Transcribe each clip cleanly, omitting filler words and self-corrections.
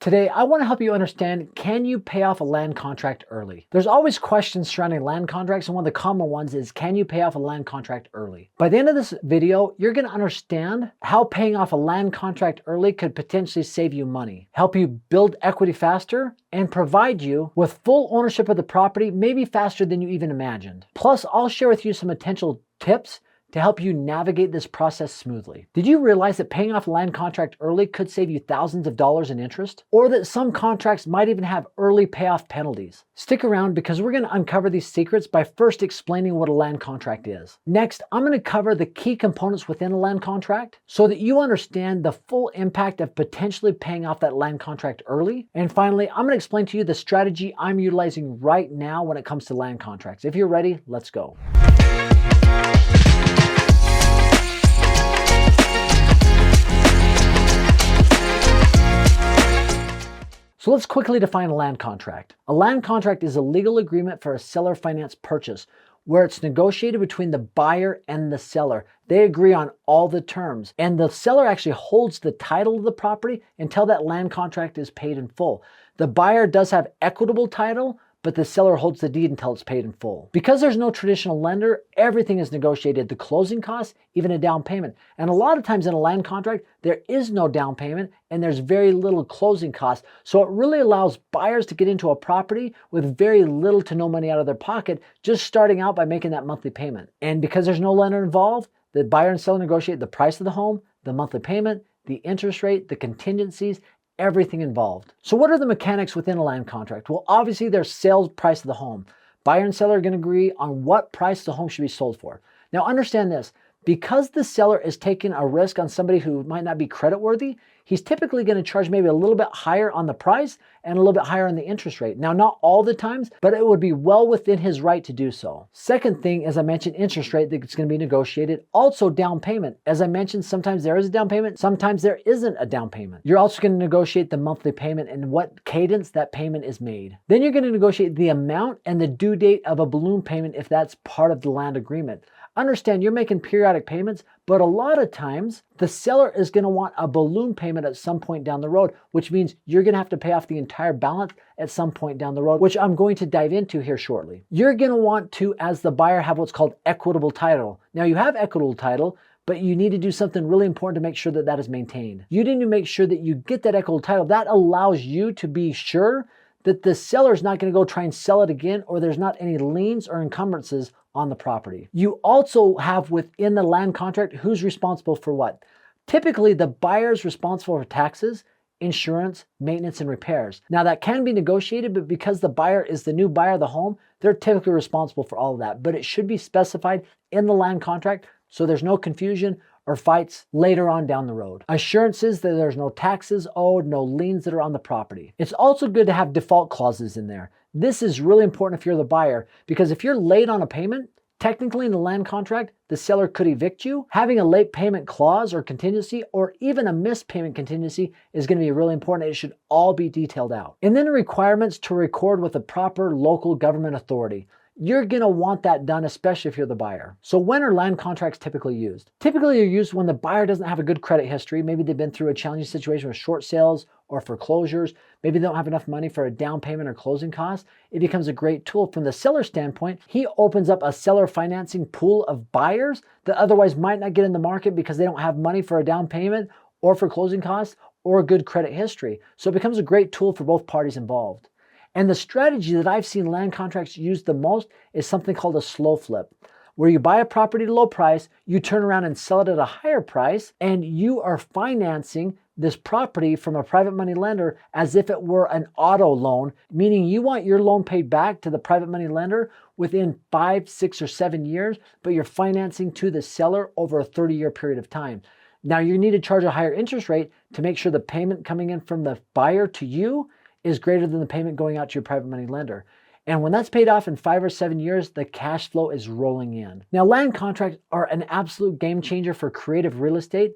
Today, I want to help you understand, can you pay off a land contract early? There's always questions surrounding land contracts, and one of the common ones is, can you pay off a land contract early? By the end of this video, you're going to understand how paying off a land contract early could potentially save you money, help you build equity faster, and provide you with full ownership of the property, maybe faster than you even imagined. Plus, I'll share with you some potential tips to help you navigate this process smoothly. Did you realize that paying off a land contract early could save you thousands of dollars in interest? Or that some contracts might even have early payoff penalties? Stick around because we're going to uncover these secrets by first explaining what a land contract is. Next, I'm going to cover the key components within a land contract so that you understand the full impact of potentially paying off that land contract early. And finally, I'm going to explain to you the strategy I'm utilizing right now when it comes to land contracts. If you're ready, let's go. So let's quickly define a land contract. A land contract is a legal agreement for a seller finance purchase where it's negotiated between the buyer and the seller. They agree on all the terms, and the seller actually holds the title of the property until that land contract is paid in full. The buyer does have equitable title, but the seller holds the deed until it's paid in full. Because there's no traditional lender, everything is negotiated, the closing costs, even a down payment. And a lot of times in a land contract, there is no down payment and there's very little closing costs. So it really allows buyers to get into a property with very little to no money out of their pocket, just starting out by making that monthly payment. And because there's no lender involved, the buyer and seller negotiate the price of the home, the monthly payment, the interest rate, the contingencies, everything involved. So what are the mechanics within a land contract? Well, obviously there's sales price of the home. Buyer and seller are going to agree on what price the home should be sold for. Now understand this, because the seller is taking a risk on somebody who might not be creditworthy, he's typically going to charge maybe a little bit higher on the price and a little bit higher on the interest rate. Now, not all the times, but it would be well within his right to do so. Second thing, as I mentioned, interest rate that's going to be negotiated. Also down payment. As I mentioned, sometimes there is a down payment, sometimes there isn't a down payment. You're also going to negotiate the monthly payment and what cadence that payment is made. Then you're going to negotiate the amount and the due date of a balloon payment if that's part of the land agreement. Understand you're making periodic payments, but a lot of times the seller is going to want a balloon payment at some point down the road, which means you're going to have to pay off the entire balance at some point down the road, which I'm going to dive into here shortly. You're going to want to, as the buyer, have what's called equitable title. Now you have equitable title, but you need to do something really important to make sure that that is maintained. You need to make sure that you get that equitable title. That allows you to be sure that the seller is not going to go try and sell it again, or there's not any liens or encumbrances on the property. You also have within the land contract who's responsible for what. Typically, the buyer is responsible for taxes, insurance, maintenance, and repairs. Now that can be negotiated, but because the buyer is the new buyer of the home, they're typically responsible for all of that. But it should be specified in the land contract so there's no confusion or fights later on down the road. Assurances that there's no taxes owed, no liens that are on the property. It's also good to have default clauses in there. This is really important if you're the buyer, because if you're late on a payment, technically in the land contract, the seller could evict you. Having a late payment clause or contingency, or even a missed payment contingency, is going to be really important. It should all be detailed out. And then the requirements to record with the proper local government authority. You're going to want that done, especially if you're the buyer. So when are land contracts typically used? Typically they're used when the buyer doesn't have a good credit history. Maybe they've been through a challenging situation with short sales or foreclosures. Maybe they don't have enough money for a down payment or closing costs. It becomes a great tool. From the seller standpoint, he opens up a seller financing pool of buyers that otherwise might not get in the market because they don't have money for a down payment or for closing costs or a good credit history. So it becomes a great tool for both parties involved. And the strategy that I've seen land contracts used the most is something called a slow flip, where you buy a property at a low price, you turn around and sell it at a higher price, and you are financing this property from a private money lender as if it were an auto loan, meaning you want your loan paid back to the private money lender within 5, 6, or 7 years, but you're financing to the seller over a 30-year period of time. Now you need to charge a higher interest rate to make sure the payment coming in from the buyer to you is greater than the payment going out to your private money lender. And when that's paid off in 5 or 7 years, the cash flow is rolling in. Now, land contracts are an absolute game changer for creative real estate,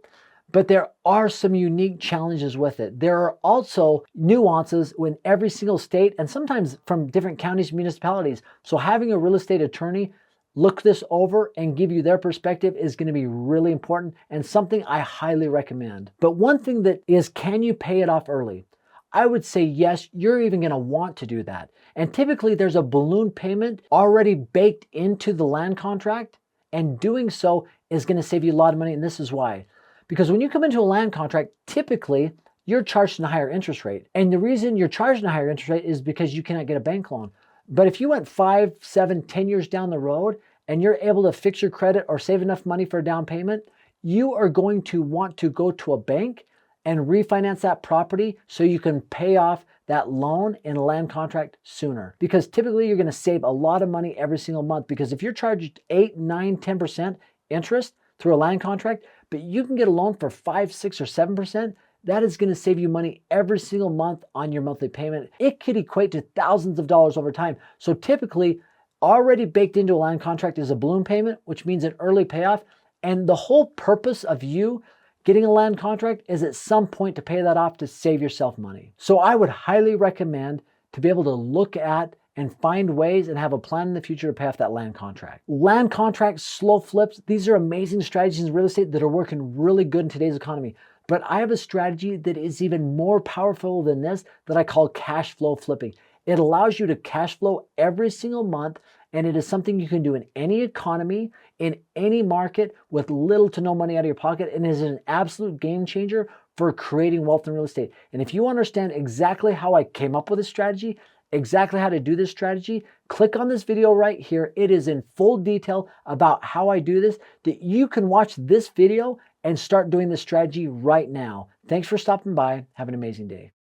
but there are some unique challenges with it. There are also nuances in every single state and sometimes from different counties and municipalities. So having a real estate attorney look this over and give you their perspective is going to be really important and something I highly recommend. But one thing that is, can you pay it off early? I would say yes, you're even going to want to do that. And typically there's a balloon payment already baked into the land contract, and doing so is going to save you a lot of money. And this is why. Because when you come into a land contract, typically you're charged a higher interest rate. And the reason you're charged a higher interest rate is because you cannot get a bank loan. But if you went 5, 7, 10 years down the road and you're able to fix your credit or save enough money for a down payment, you are going to want to go to a bank and refinance that property so you can pay off that loan in a land contract sooner. Because typically you're going to save a lot of money every single month, because if you're charged 8, 9, 10% interest through a land contract, but you can get a loan for 5, 6, or 7%, that is going to save you money every single month on your monthly payment. It could equate to thousands of dollars over time. So typically, already baked into a land contract is a balloon payment, which means an early payoff. And the whole purpose of you getting a land contract is at some point to pay that off to save yourself money. So I would highly recommend to be able to look at and find ways and have a plan in the future to pay off that land contract. Land contracts, slow flips, these are amazing strategies in real estate that are working really good in today's economy. But I have a strategy that is even more powerful than this that I call cash flow flipping. It allows you to cash flow every single month, and it is something you can do in any economy, in any market, with little to no money out of your pocket, and is an absolute game changer for creating wealth in real estate. And if you understand exactly how I came up with this strategy, exactly how to do this strategy, click on this video right here. It is in full detail about how I do this, that you can watch this video and start doing this strategy right now. Thanks for stopping by. Have an amazing day.